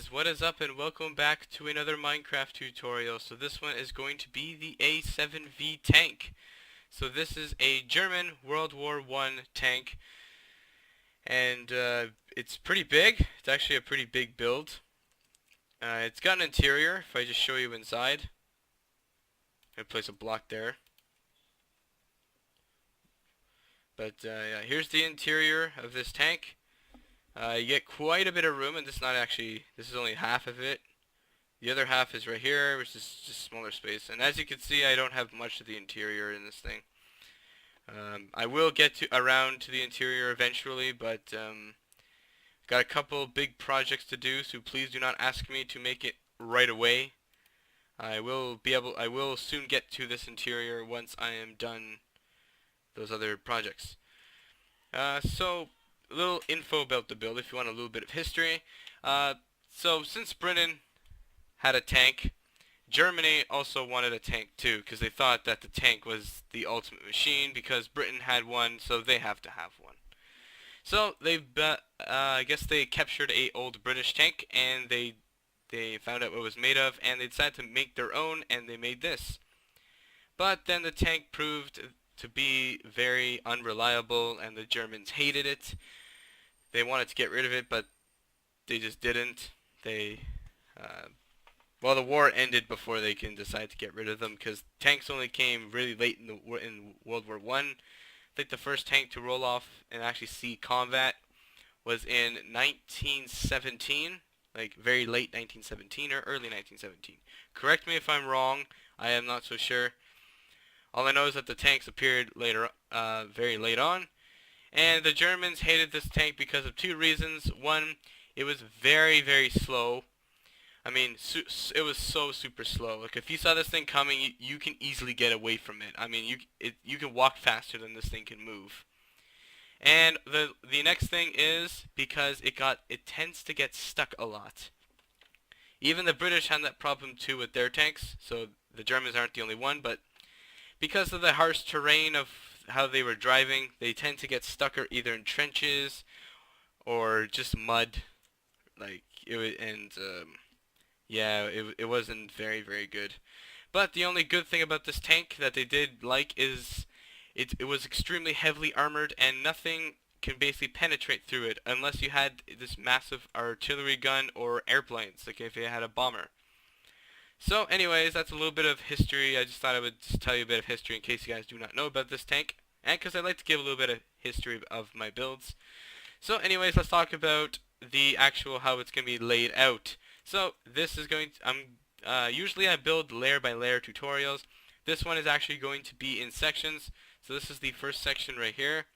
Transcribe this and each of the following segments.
guys, what is up and welcome back to another Minecraft tutorial. So this one is going to be the A7V tank. So this is a German World War I tank, and it's pretty big. It's actually a pretty big build. It's got an interior. If I just show you inside, I place a block there. But yeah, here's the interior of this tank. You get quite a bit of room, and this is only half of it. The other half is right here, which is just smaller space. And as you can see, I don't have much of the interior in this thing. I will get around to the interior eventually, but got a couple big projects to do, so please do not ask me to make it right away. I will soon get to this interior once I am done those other projects. So a little info about the build if you want a little bit of history. So since Britain had a tank, Germany also wanted a tank too, because they thought that the tank was the ultimate machine, because Britain had one, so they have to have one. So I guess they captured a old British tank, and they found out what it was made of, and they decided to make their own, and they made this. But then the tank proved to be very unreliable, and the Germans hated it. They wanted to get rid of it, but they just didn't. Well, the war ended before they can decide to get rid of them, because tanks only came really late in World War I. I think the first tank to roll off and actually see combat was in 1917, like very late 1917 or early 1917. Correct me if I'm wrong. I am not so sure. All I know is that the tanks appeared later, very late on, and the Germans hated this tank because of two reasons. One, it was very, very slow. I mean, it was so super slow. Like, if you saw this thing coming, you can easily get away from it. I mean, you can walk faster than this thing can move. And the next thing is because it tends to get stuck a lot. Even the British had that problem too with their tanks, so the Germans aren't the only one, but because of the harsh terrain of how they were driving, they tend to get stuck either in trenches or just mud. Like, yeah, it wasn't very, very good. But the only good thing about this tank that they did like is it was extremely heavily armored, and nothing can basically penetrate through it unless you had this massive artillery gun or airplanes, like if you had a bomber. So anyways, that's a little bit of history. I just thought I would just tell you a bit of history in case you guys do not know about this tank, and because I like to give a little bit of history of my builds. So anyways, let's talk about the actual how it's going to be laid out. So this is going to, usually I build layer by layer tutorials. This one is actually going to be in sections. So this is the first section right here.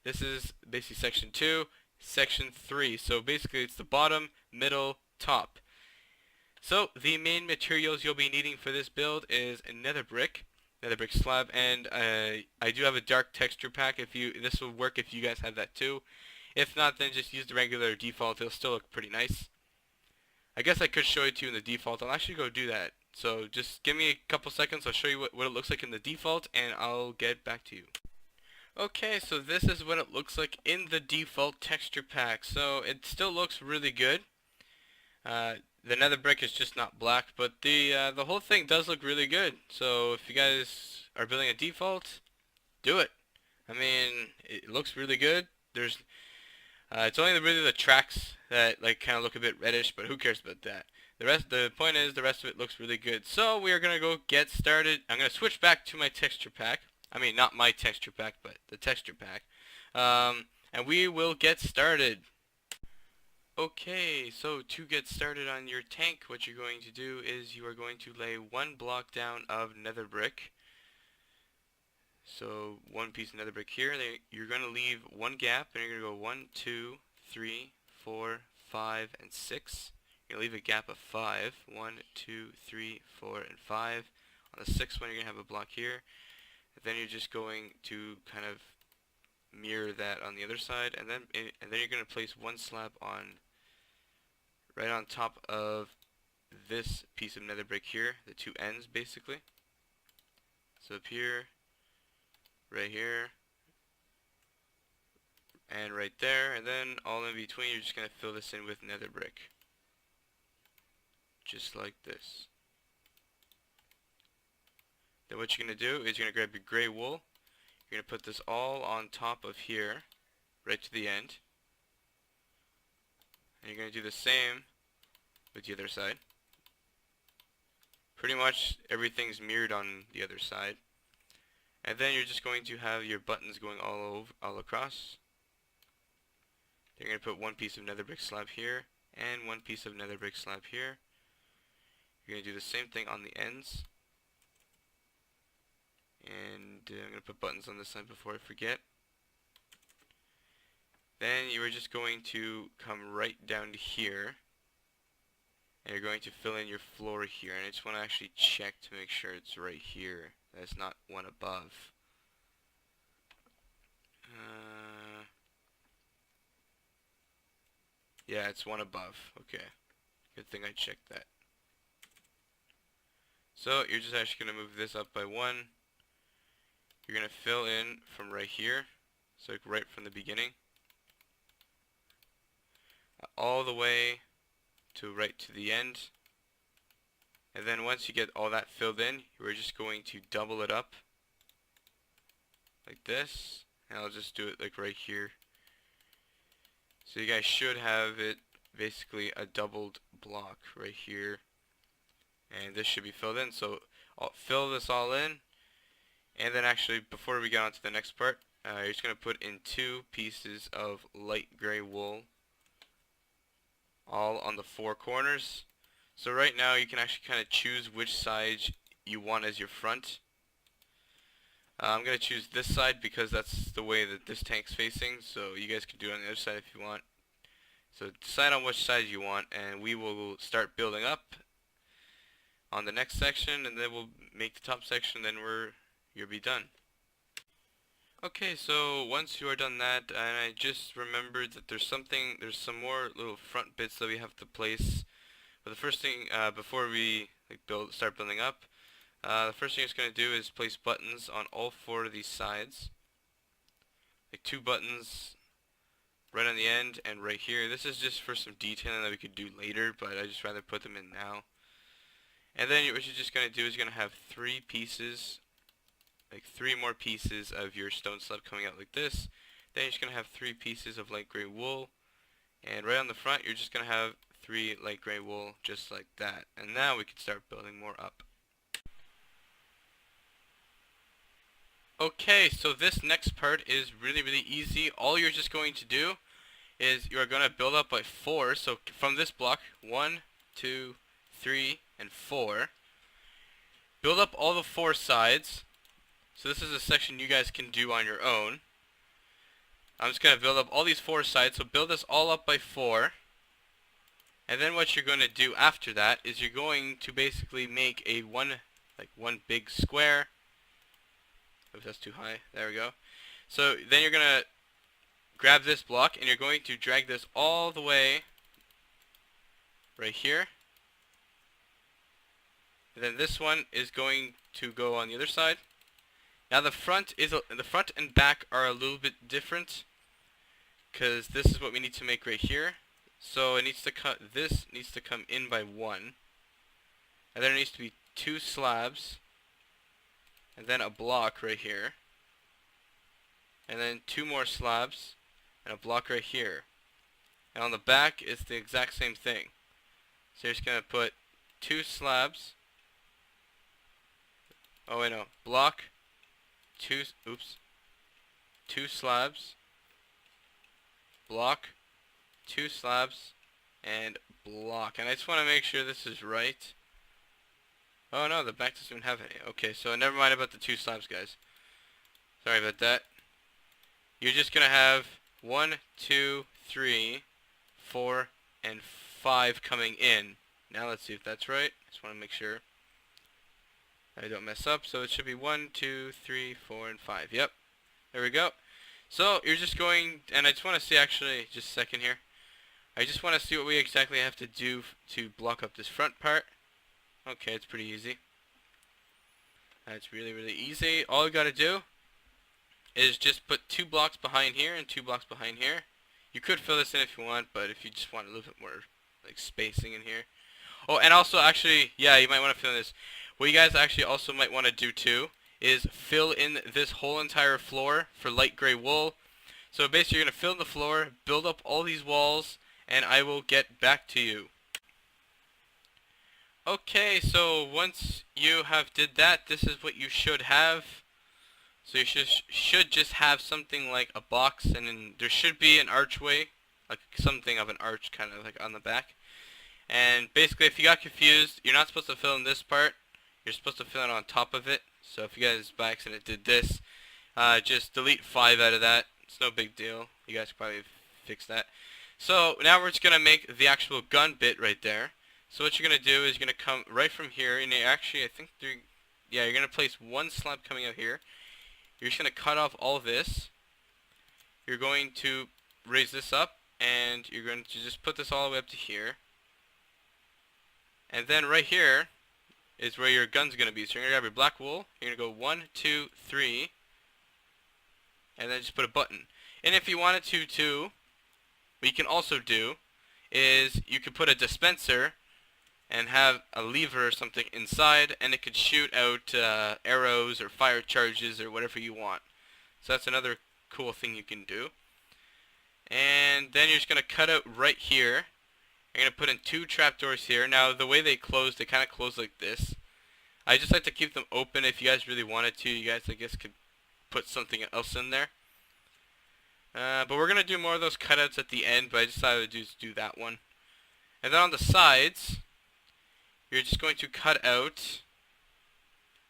This is basically section 2, section 3. So basically it's the bottom, middle, top. So the main materials you'll be needing for this build is a nether brick slab, and I do have a dark texture pack. This will work if you guys have that too. If not, then just use the regular default. It'll still look pretty nice. I guess I could show it to you in the default. I'll actually go do that. So just give me a couple seconds. I'll show you what it looks like in the default, and I'll get back to you. Okay, so this is what it looks like in the default texture pack. So it still looks really good. The nether brick is just not black, but the whole thing does look really good. So if you guys are building a default, do it. I mean, it looks really good. It's only really the tracks that like kind of look a bit reddish, but who cares about that? The point is, the rest of it looks really good. So we are gonna go get started. I'm gonna switch back to my texture pack. I mean, not my texture pack, but the texture pack. And we will get started. Okay, so to get started on your tank, what you're going to do is you are going to lay one block down of nether brick. So one piece of nether brick here. You're going to leave one gap, and you're going to go 1, 2, 3, 4, 5, and 6. You're going to leave a gap of 5. 1, 2, 3, 4, and 5. On the 6th one, you're going to have a block here. And then you're just going to kind of mirror that on the other side, and then you're going to place one slab right on top of this piece of nether brick here, the two ends basically. So up here, right here, and right there, and then all in between you're just going to fill this in with nether brick. just like this. Then what you're going to do is you're going to grab your gray wool. You're going to put this all on top of here, right to the end. And you're going to do the same with the other side. Pretty much everything's mirrored on the other side. And then you're just going to have your buttons going all across. You're going to put one piece of nether brick slab here, and one piece of nether brick slab here. You're going to do the same thing on the ends. And I'm going to put buttons on this side before I forget. Then you are just going to come right down to here. And you're going to fill in your floor here. And I just want to actually check to make sure it's right here. That's not one above. Yeah, it's one above. Okay. Good thing I checked that. So you're just actually going to move this up by one. You're going to fill in from right here. So like right from the beginning. All the way to right to the end. And then once you get all that filled in, we're just going to double it up. Like this. And I'll just do it like right here. So you guys should have it basically a doubled block right here. And this should be filled in. So I'll fill this all in. And then actually before we get on to the next part, you're just going to put in 2 pieces of light gray wool. All on the 4 corners. So right now you can actually kind of choose which side you want as your front. I'm going to choose this side because that's the way that this tank's facing, so you guys can do it on the other side if you want. So decide on which side you want, and we will start building up on the next section, and then we'll make the top section, then you'll be done. Okay, so once you are done that, and I just remembered that there's some more little front bits that we have to place. But the first thing, before we start building up, the first thing it's going to do is place buttons on all 4 of these sides. Like 2 buttons right on the end and right here. This is just for some detailing that we could do later, but I just rather put them in now. And then what you're just going to do is you're going to have 3 pieces, like 3 more pieces of your stone slab coming out like this. Then you're just going to have 3 pieces of light gray wool. And right on the front, you're just going to have 3 light gray wool, just like that. And now we can start building more up. Okay, so this next part is really easy. All you're just going to do is you're going to build up by 4. So from this block, 1, 2, 3, and 4. Build up all the 4 sides. So this is a section you guys can do on your own. I'm just going to build up all these 4 sides. So build this all up by 4. And then what you're going to do after that is you're going to basically make a one big square. Oops, that's too high. There we go. So then you're going to grab this block and you're going to drag this all the way right here. And then this one is going to go on the other side. Now the front and back are a little bit different because this is what we need to make right here. So it needs to this needs to come in by 1. And then there needs to be 2 slabs. And then a block right here. And then 2 more slabs. And a block right here. And on the back it's the exact same thing. So you're just going to put 2 slabs. Oh wait, no. Block. 2 slabs. Block. 2 slabs. And block. And I just want to make sure this is right. Oh no, the back doesn't even have any. Okay, so never mind about the 2 slabs, guys. Sorry about that. You're just going to have 1, 2, 3, 4, and 5 coming in. Now let's see if that's right. Just want to make sure I don't mess up. So it should be 1, 2, 3, 4, and 5. Yep. There we go. So you're just going, and I just want to see actually, just a second here. I just want to see what we exactly have to do to block up this front part. Okay, it's pretty easy. That's really easy. All you gotta do is just put 2 blocks behind here and 2 blocks behind here. You could fill this in if you want, but if you just want a little bit more like spacing in here. Oh, and also actually, yeah, you might want to fill in this. What you guys actually also might want to do too is fill in this whole entire floor for light gray wool. So basically you're going to fill in the floor, build up all these walls, and I will get back to you. Okay, so once you have did that, this is what you should have. So you should just have something like a box, and then there should be an archway, like something of an arch kind of like on the back. And basically if you got confused, you're not supposed to fill in this part. You're supposed to fill it on top of it. So if you guys by accident did this, just delete 5 out of that. It's no big deal. You guys can probably fix that. So now we're just going to make the actual gun bit right there. So what you're going to do is you're going to come right from here, and actually I think you're going to place one slab coming out here. You're just going to cut off all this. You're going to raise this up, and you're going to just put this all the way up to here. And then right here is where your gun's going to be. So you're going to grab your black wool. You're going to go 1, 2, 3, and then just put a button. And if you wanted to too, what you can also do is you could put a dispenser and have a lever or something inside, and it could shoot out arrows or fire charges or whatever you want. So that's another cool thing you can do. And then you're just going to cut out right here. You're going to put in 2 trapdoors here. Now the way they close, they kind of close like this. I just like to keep them open. If you guys really wanted to, you guys I guess could put something else in there. But we're going to do more of those cutouts at the end, but I decided to do that one. And then on the sides, you're just going to cut out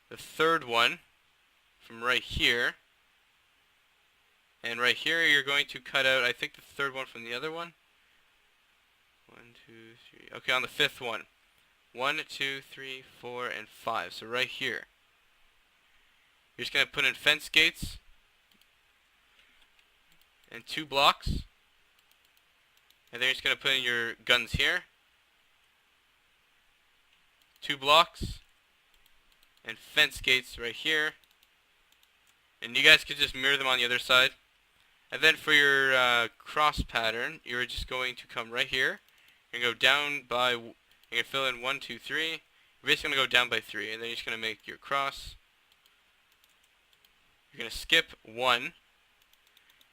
the 3rd one from right here. And right here you're going to cut out, I think, the 3rd one from the other one. 1, 2, 3. Okay, on the 5th one. 1, 2, 3, 4, and 5. So right here. You're just going to put in fence gates. And 2 blocks. And then you're just going to put in your guns here. 2 blocks. And fence gates right here. And you guys could just mirror them on the other side. And then for your cross pattern, you're just going to come right here. You're going to go down by, you're going to fill in 1, 2, 3. You're basically going to go down by 3. And then you're just going to make your cross. You're going to skip 1.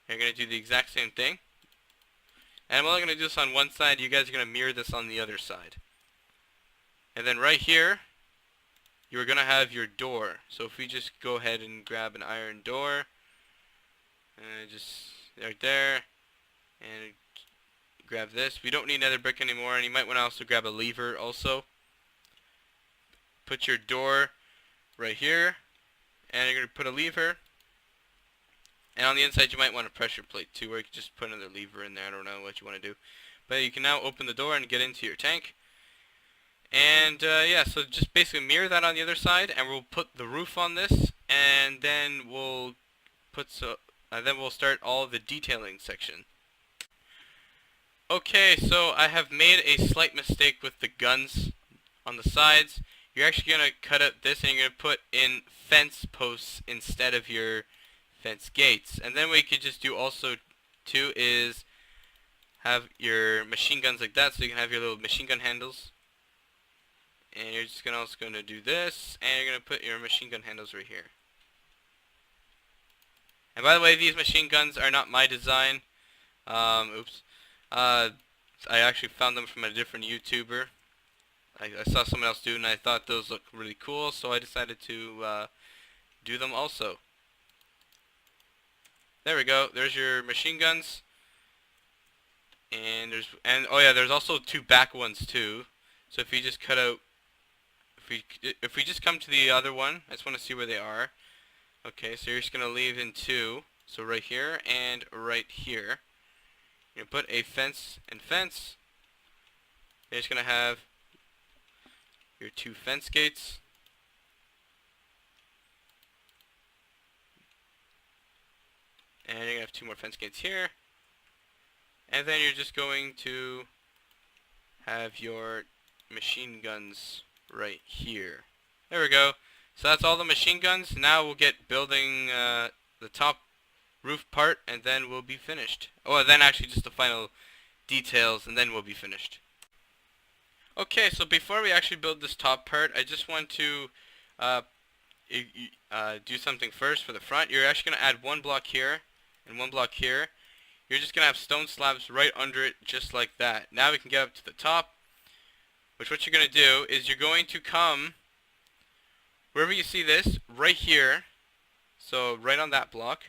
You're going to do the exact same thing. And I'm only going to do this on one side. You guys are going to mirror this on the other side. And then right here, you're going to have your door. So if we just go ahead and grab an iron door, just right there, and grab this. We don't need nether brick anymore, and you might want to also grab a lever also. Put your door right here, and you're going to put a lever. And on the inside you might want a pressure plate too, or you can just put another lever in there. I don't know what you want to do. But you can now open the door and get into your tank. And yeah, so just basically mirror that on the other side, and we'll put the roof on this, and then we'll start all the detailing section. Okay, so I have made a slight mistake with the guns on the sides. You're actually going to cut out this, and you're going to put in fence posts instead of your fence gates. And then what you could just do also too is have your machine guns like that, so you can have your little machine gun handles. And you're just also going to do this, and you're going to put your machine gun handles right here. And by the way, these machine guns are not my design. Oops. I actually found them from a different YouTuber. I saw someone else do, and I thought those looked really cool, so I decided to do them also. There we go. There's your machine guns. And oh yeah, there's also 2 back ones too. So if you just cut out, if we just come to the other one, I just want to see where they are. Okay, so you're just gonna leave in 2. So right here and right here. You're gonna put a fence and fence. You're just gonna have your 2 fence gates. And you're gonna have 2 more fence gates here. And then you're just going to have your machine guns right here. There we go. So that's all the machine guns. Now we'll get building the top roof part, and then we'll be finished. Oh, and then actually just the final details, and then we'll be finished. Okay, so before we actually build this top part, I just want to uh, do something first for the front. You're actually going to add one block here and one block here. You're just going to have stone slabs right under it, just like that. Now we can get up to the top, which what you're going to do is you're going to come, wherever you see this, right here, so right on that block,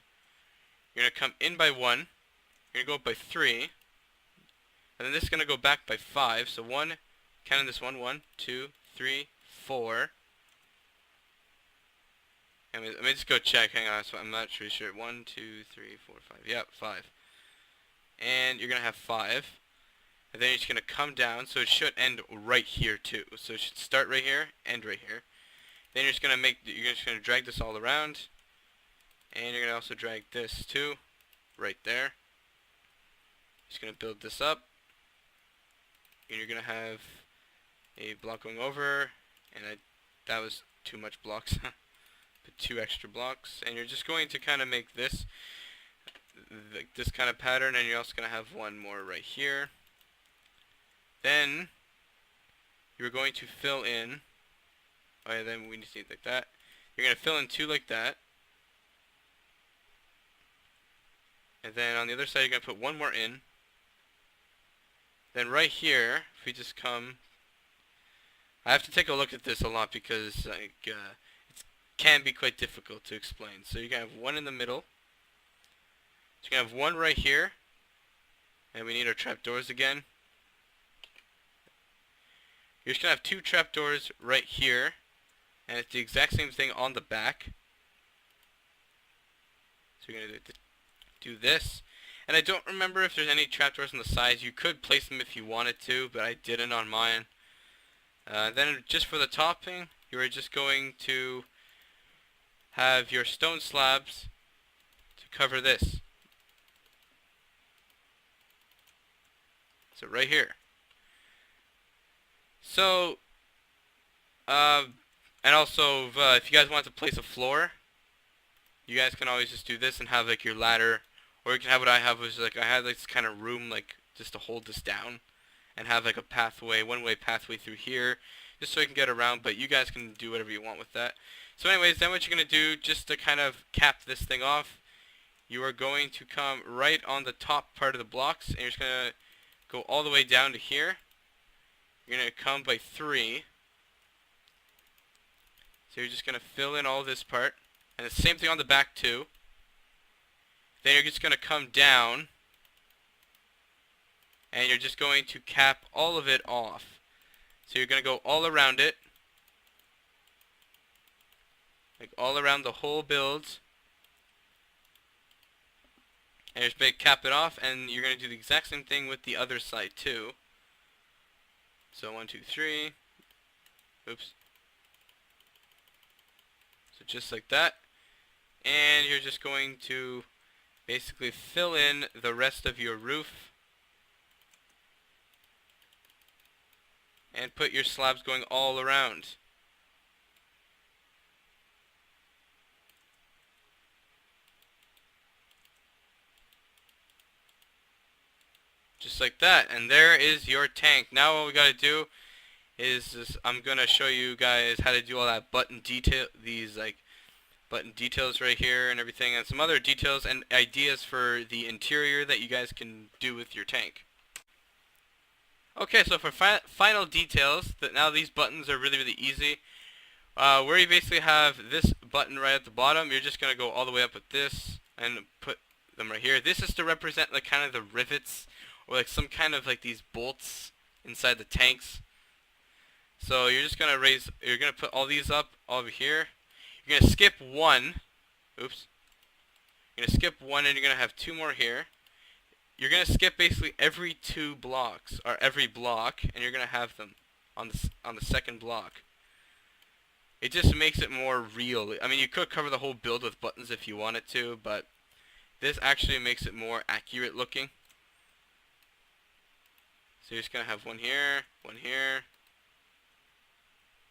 you're going to come in by 1, you're going to go up by 3, and then this is going to go back by 5, so 1, counting this 1, 2, 3, 4, let me just go check, hang on, so I'm not really sure, 1, 2, 3, 4, 5, yep, 5, and you're going to have 5, and then you're just going to come down, so it should end right here too, so it should start right here, end right here, then you're just going to drag this all around, and you're going to also drag this too, right there, just going to build this up, and you're going to have a block going over, and that was too much blocks, put 2 extra blocks, and you're just going to kind of make this kind of pattern, and you're also going to have one more right here. Then you're going to fill in, oh yeah, then we need to see it like that. You're going to fill in 2 like that, and then on the other side you're going to put one more in. Then right here, if we just come, I have to take a look at this a lot because it can be quite difficult to explain. So you're going to have one in the middle, so you're going to have one right here, and we need our trapdoors again. You're just going to have 2 trapdoors right here, and it's the exact same thing on the back. So you're going to do this. And I don't remember if there's any trapdoors on the sides. You could place them if you wanted to, but I didn't on mine. Then just for the topping, you are just going to have your stone slabs to cover this. So right here. So, and also if you guys want to place a floor, you guys can always just do this and have like your ladder. Or you can have what I have, was like I had this kind of room like just to hold this down, and have like a pathway, one-way pathway through here, just so you can get around. But you guys can do whatever you want with that. So, anyways, then what you're gonna do, just to kind of cap this thing off, you are going to come right on the top part of the blocks, and you're just gonna go all the way down to here. You're gonna come by 3. So you're just gonna fill in all this part, and the same thing on the back too. Then you're just going to come down, and you're just going to cap all of it off. So you're going to go all around it, like all around the whole build, and you're just going to cap it off, and you're going to do the exact same thing with the other side too. So 1, 2, 3, oops, so just like that, and you're just going to basically fill in the rest of your roof and put your slabs going all around. Just like that, and there is your tank. Now what we gotta do is I'm gonna show you guys how to do all that button detail, these like button details right here and everything, and some other details and ideas for the interior that you guys can do with your tank. Okay, so for final details, now these buttons are really easy. Where you basically have this button right at the bottom, you're just going to go all the way up with this and put them right here. This is to represent like kind of the rivets, or like some kind of like these bolts inside the tanks. So you're just going to you're going to put all these up over here. You're going to skip 1. Oops. You're going to skip 1, and you're going to have 2 more here. You're going to skip basically every 2 blocks, or every block, and you're going to have them on the second block. It just makes it more real. I mean, you could cover the whole build with buttons if you wanted to, but this actually makes it more accurate looking. So you're just going to have 1 here, 1 here,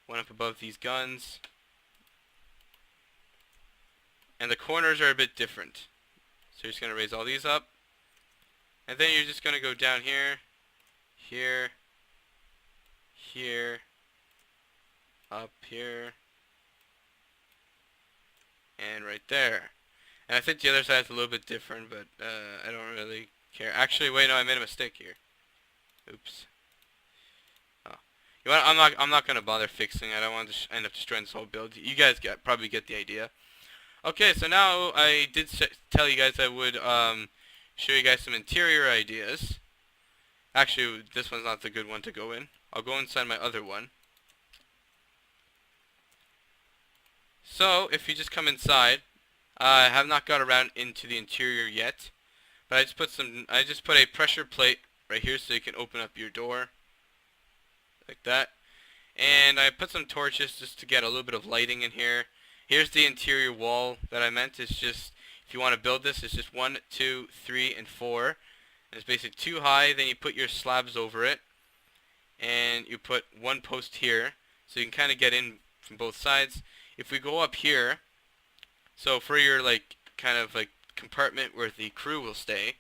1 up above these guns. And the corners are a bit different. So you're just going to raise all these up. And then you're just going to go down here, here, here, up here, and right there. And I think the other side's a little bit different, but I don't really care. Actually, wait, no, I made a mistake here. Oops. Oh. You know what? I'm not gonna bother fixing. I don't want to end up destroying this whole build. You guys probably get the idea. Okay, so now I did tell you guys I would show you guys some interior ideas. Actually, this one's not the good one to go in. I'll go inside my other one. So, if you just come inside, I have not got around into the interior yet, but I just put a pressure plate right here so you can open up your door, like that. And I put some torches just to get a little bit of lighting in here. Here's the interior wall that I meant. It's just, if you want to build this, it's just 1, 2, 3, and 4. And it's basically 2 high, then you put your slabs over it. And you put 1 post here, so you can kind of get in from both sides. If we go up here, so for your kind of compartment where the crew will stay,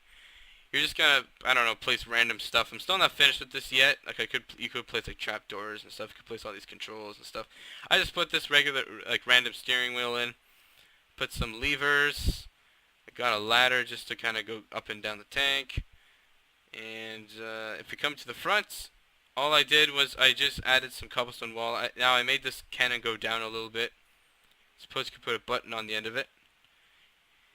you're just gonna, I don't know, place random stuff. I'm still not finished with this yet. You could place trapdoors and stuff. You could place all these controls and stuff. I just put this regular random steering wheel in. Put some levers. I got a ladder just to kind of go up and down the tank. And if we come to the front, all I did was I just added some cobblestone wall. Now I made this cannon go down a little bit. Suppose you could put a button on the end of it.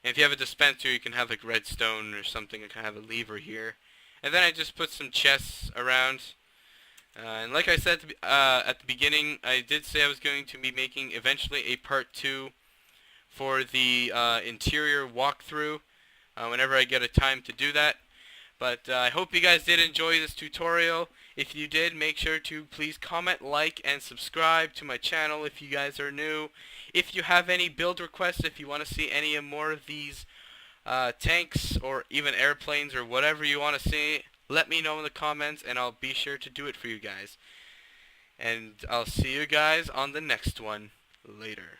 And if you have a dispenser, you can have redstone or something, and kind of have a lever here. And then I just put some chests around. And like I said at the beginning, I did say I was going to be making eventually a part 2 for the interior walkthrough whenever I get a time to do that. But I hope you guys did enjoy this tutorial. If you did, make sure to please comment, like, and subscribe to my channel if you guys are new. If you have any build requests, if you want to see any more of these tanks or even airplanes or whatever you want to see, let me know in the comments and I'll be sure to do it for you guys. And I'll see you guys on the next one. Later.